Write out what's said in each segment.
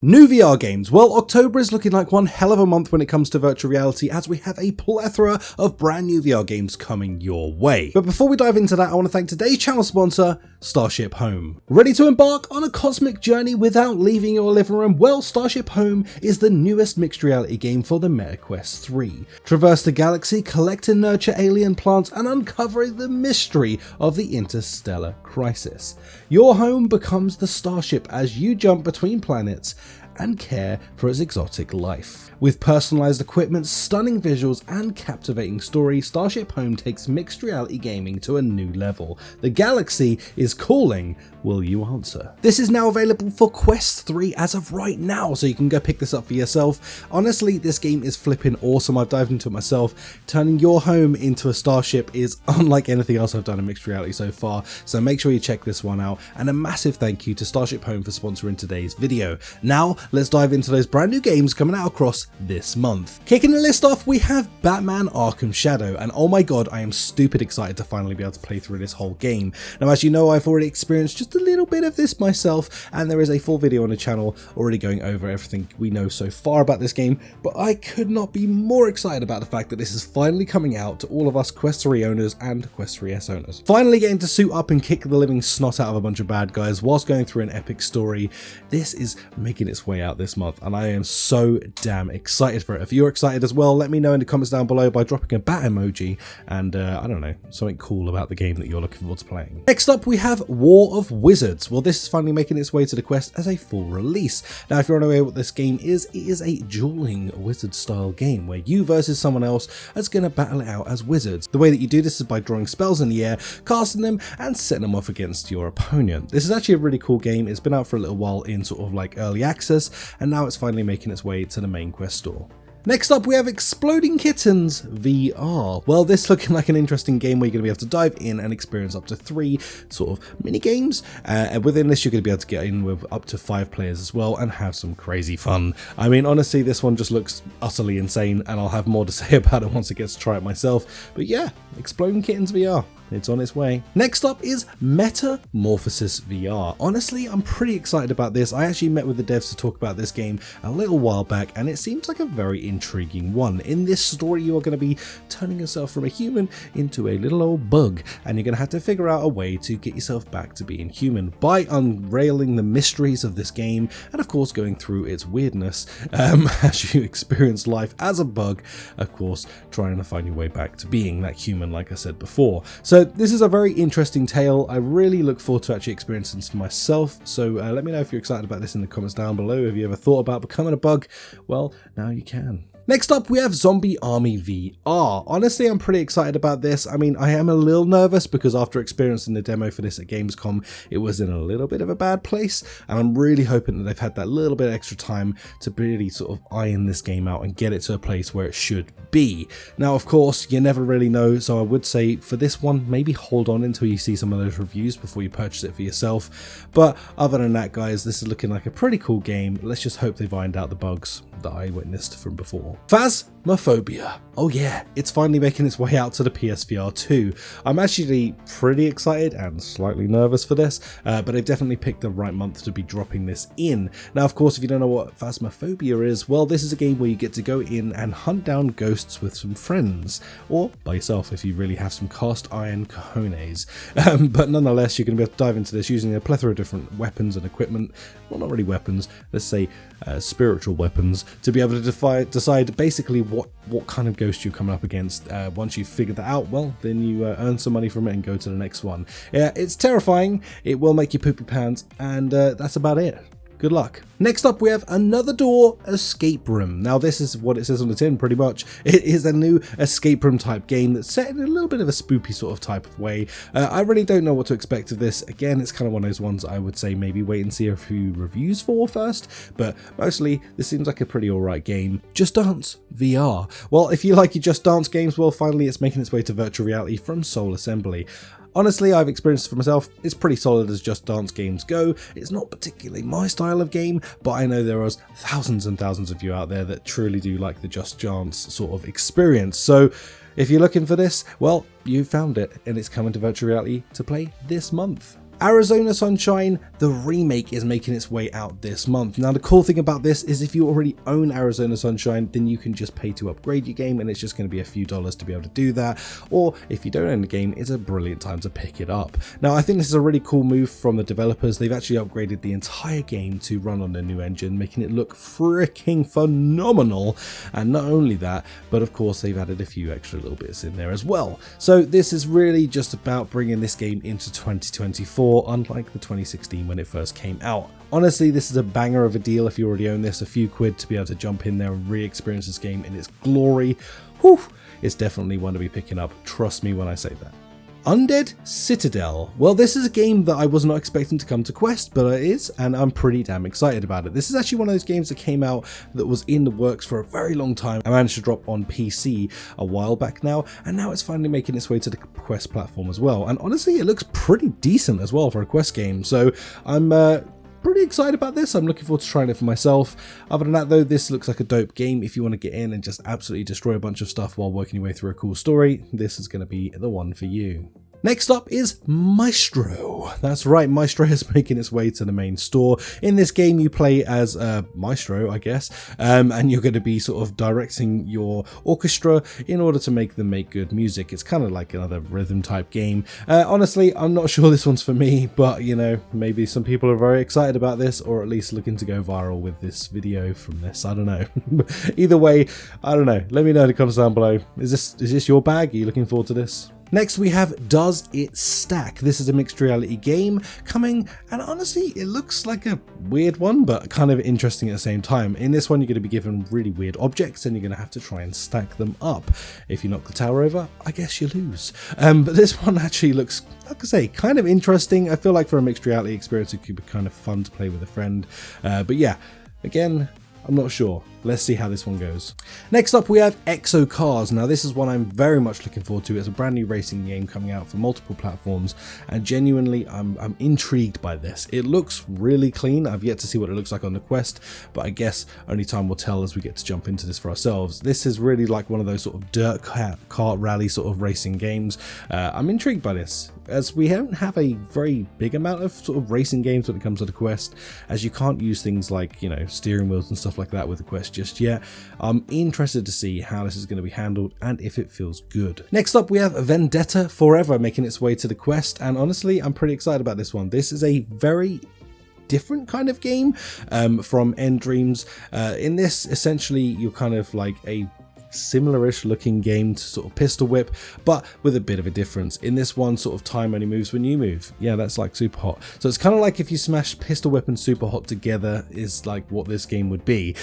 New VR games. Well, October is looking like one hell of a month when it comes to virtual reality, as we have a plethora of brand new VR games coming your way. But before we dive into that, I want to thank today's channel sponsor, Starship Home. Ready to embark on a cosmic journey without leaving your living room? Well, Starship Home is the newest mixed reality game for the Meta Quest 3. Traverse the galaxy, collect and nurture alien plants, and uncover the mystery of the interstellar crisis. Your home becomes the starship as you jump between planets and care for its exotic life. With personalized equipment, stunning visuals, and captivating story, Starship Home takes mixed reality gaming to a new level. The galaxy is calling. Will you answer? This is now available for Quest 3 as of right now, so you can go pick this up for yourself. Honestly, this game is flipping awesome. I've dived into it myself. Turning your home into a starship is unlike anything else I've done in mixed reality so far, so make sure you check this one out. And a massive thank you to Starship Home for sponsoring today's video. Now, let's dive into those brand new games coming out across this month. Kicking the list off, we have Batman Arkham Shadow, and oh my god, I am stupid excited to finally be able to play through this whole game. Now, as you know, I've already experienced just a little bit of this myself, and there is a full video on the channel already going over everything we know so far about this game, but I could not be more excited about the fact that this is finally coming out to all of us Quest 3 owners and Quest 3S owners. Finally getting to suit up and kick the living snot out of a bunch of bad guys whilst going through an epic story. This is making its way out this month, and I am so damn excited for it. If you're excited as well, let me know in the comments down below by dropping a bat emoji and I don't know, something cool about the game that you're looking forward to playing. Next up, we have War of Wizards. Well, this is finally making its way to the Quest as a full release. Now, if you're unaware what this game is, it is a dueling wizard style game where you versus someone else is going to battle it out as wizards. The way that you do this is by drawing spells in the air, casting them, and setting them off against your opponent. This is actually a really cool game. It's been out for a little while in sort of like early access, and now it's finally making its way to the main Quest store. Next up, we have Exploding Kittens VR. Well, this looking like an interesting game where you're going to be able to dive in and experience up to 3 sort of mini games. And within this, you're going to be able to get in with up to 5 players as well and have some crazy fun. I mean, honestly, this one just looks utterly insane, and I'll have more to say about it once I get to try it myself. But yeah, Exploding Kittens VR. It's on its way. Next up is Metamorphosis VR. Honestly, I'm pretty excited about this. I actually met with the devs to talk about this game a little while back, and it seems like a very intriguing one. In this story, you are going to be turning yourself from a human into a little old bug, and you're going to have to figure out a way to get yourself back to being human by unrailing the mysteries of this game, and of course going through its weirdness as you experience life as a bug, of course trying to find your way back to being that human like I said before. So this is a very interesting tale. I really look forward to actually experiencing this for myself, so let me know if you're excited about this in the comments down below. Have you ever thought about becoming a bug? Well, now you can. Next up, we have Zombie Army VR. Honestly, I'm pretty excited about this. I mean, I am a little nervous because after experiencing the demo for this at Gamescom, it was in a little bit of a bad place, and I'm really hoping that they've had that little bit extra time to really sort of iron this game out and get it to a place where it should be. Now, of course, you never really know, so I would say for this one, maybe hold on until you see some of those reviews before you purchase it for yourself. But other than that, guys, this is looking like a pretty cool game. Let's just hope they've ironed out the bugs that I witnessed from before. Phasmophobia. Oh yeah, it's finally making its way out to the PSVR 2. I'm actually pretty excited and slightly nervous for this, but they've definitely picked the right month to be dropping this in. Now, of course, if you don't know what Phasmophobia is, well, this is a game where you get to go in and hunt down ghosts with some friends, or by yourself if you really have some cast iron cojones. But nonetheless, you're going to be able to dive into this using a plethora of different weapons and equipment. Well, not really weapons, let's say spiritual weapons, to be able to decide basically what kind of ghost you're coming up against. Once you've figured that out, well, then you earn some money from it and go to the next one. Yeah, it's terrifying, it will make you poop your pants, and that's about it. Good luck. Next up, we have Another Door Escape Room. Now, this is what it says on the tin, pretty much. It is a new escape room type game that's set in a little bit of a spoopy sort of type of way. I really don't know what to expect of this. Again, it's kind of one of those ones I would say maybe wait and see a few reviews for first, but mostly this seems like a pretty alright game. Just Dance VR. Well, if you like your Just Dance games, well, finally it's making its way to virtual reality from Soul Assembly. Honestly, I've experienced it for myself. It's pretty solid as Just Dance games go. It's not particularly my style of game, but I know there are thousands and thousands of you out there that truly do like the Just Dance sort of experience. So if you're looking for this, well, you found it, and it's coming to virtual reality to play this month. Arizona Sunshine, the remake, is making its way out this month. Now the cool thing about this is if you already own Arizona Sunshine, then you can just pay to upgrade your game, and it's just going to be a few dollars to be able to do that. Or if you don't own the game, it's a brilliant time to pick it up. Now I think this is a really cool move from the developers. They've actually upgraded the entire game to run on their new engine, making it look freaking phenomenal. And not only that, but of course they've added a few extra little bits in there as well. So this is really just about bringing this game into 2024, unlike the 2016 when it first came out. Honestly, this is a banger of a deal if you already own this. A few quid to be able to jump in there and re-experience this game in its glory. Whew, it's definitely one to be picking up, trust me when I say that. Undead Citadel. Well, this is a game that I was not expecting to come to Quest, but it is, and I'm pretty damn excited about it. This is actually one of those games that came out that was in the works for a very long time. I managed to drop on PC a while back now, and now it's finally making its way to the Quest platform as well. And honestly, it looks pretty decent as well for a Quest game, so I'm pretty excited about this. I'm looking forward to trying it for myself. Other than that though, this looks like a dope game if you want to get in and just absolutely destroy a bunch of stuff while working your way through a cool story. This is going to be the one for you. Next up is Maestro. That's right, Maestro is making its way to the main store. In this game you play as Maestro, I guess, and you're going to be sort of directing your orchestra in order to make them make good music. It's kind of like another rhythm type game. Honestly, I'm not sure this one's for me, but you know, maybe some people are very excited about this, or at least looking to go viral with this video from this. I don't know. Either way, I don't know. Let me know in the comments down below. Is this your bag? Are you looking forward to this? Next we have Does It Stack? This is a mixed reality game coming, and honestly it looks like a weird one but kind of interesting at the same time. In this one you're going to be given really weird objects and you're going to have to try and stack them up. If you knock the tower over, I guess you lose. But this one actually looks, like I say, kind of interesting. I feel like for a mixed reality experience it could be kind of fun to play with a friend. But yeah, again, I'm not sure. Let's see how this one goes. Next up we have EXOcars. Now this is one I'm very much looking forward to. It's a brand new racing game coming out for multiple platforms, and genuinely I'm intrigued by this. It looks really clean. I've yet to see what it looks like on the Quest, but I guess only time will tell as we get to jump into this for ourselves. This is really like one of those sort of dirt kart rally sort of racing games. I'm intrigued by this, as we don't have a very big amount of sort of racing games when it comes to the Quest, as you can't use things like, you know, steering wheels and stuff like that with the Quest just yet. I'm interested to see how this is going to be handled and if it feels good. Next up we have Vendetta Forever making its way to the Quest, and honestly I'm pretty excited about this one. This is a very different kind of game from End Dreams. In this, essentially you're kind of like a similar-ish looking game to sort of Pistol Whip, but with a bit of a difference. In this one, sort of time only moves when you move. Yeah, that's like Super Hot. So it's kind of like if you smash Pistol Whip and Super Hot together is like what this game would be.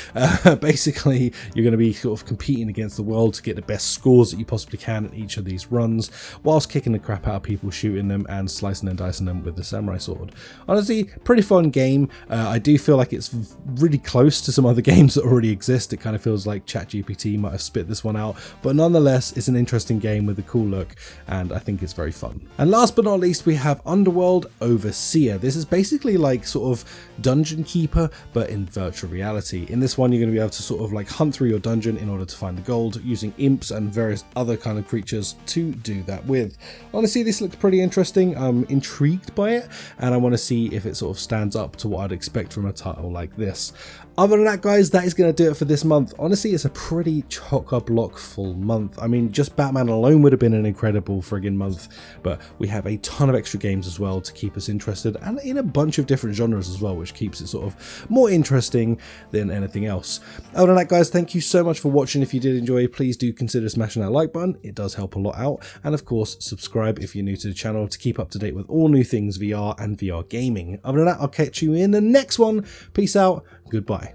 Basically, you're going to be sort of competing against the world to get the best scores that you possibly can in each of these runs, whilst kicking the crap out of people, shooting them and slicing and dicing them with the samurai sword. Honestly, pretty fun game. I do feel like it's really close to some other games that already exist. It kind of feels like ChatGPT might have spit this one out, but nonetheless it's an interesting game with a cool look, and I think it's very fun. And last but not least we have Underworld Overseer. This is basically like sort of Dungeon Keeper but in virtual reality. In this one you're going to be able to sort of like hunt through your dungeon in order to find the gold, using imps and various other kind of creatures to do that with. Honestly, this looks pretty interesting. I'm intrigued by it, and I want to see if it sort of stands up to what I'd expect from a title like this. Other than that, guys, that is going to do it for this month. Honestly, it's a pretty chock-a-block full month. I mean, just Batman alone would have been an incredible friggin' month, but we have a ton of extra games as well to keep us interested, and in a bunch of different genres as well, which keeps it sort of more interesting than anything else. Other than that, guys, thank you so much for watching. If you did enjoy, please do consider smashing that like button. It does help a lot out. And of course, subscribe if you're new to the channel to keep up to date with all new things VR and VR gaming. Other than that, I'll catch you in the next one. Peace out. Goodbye.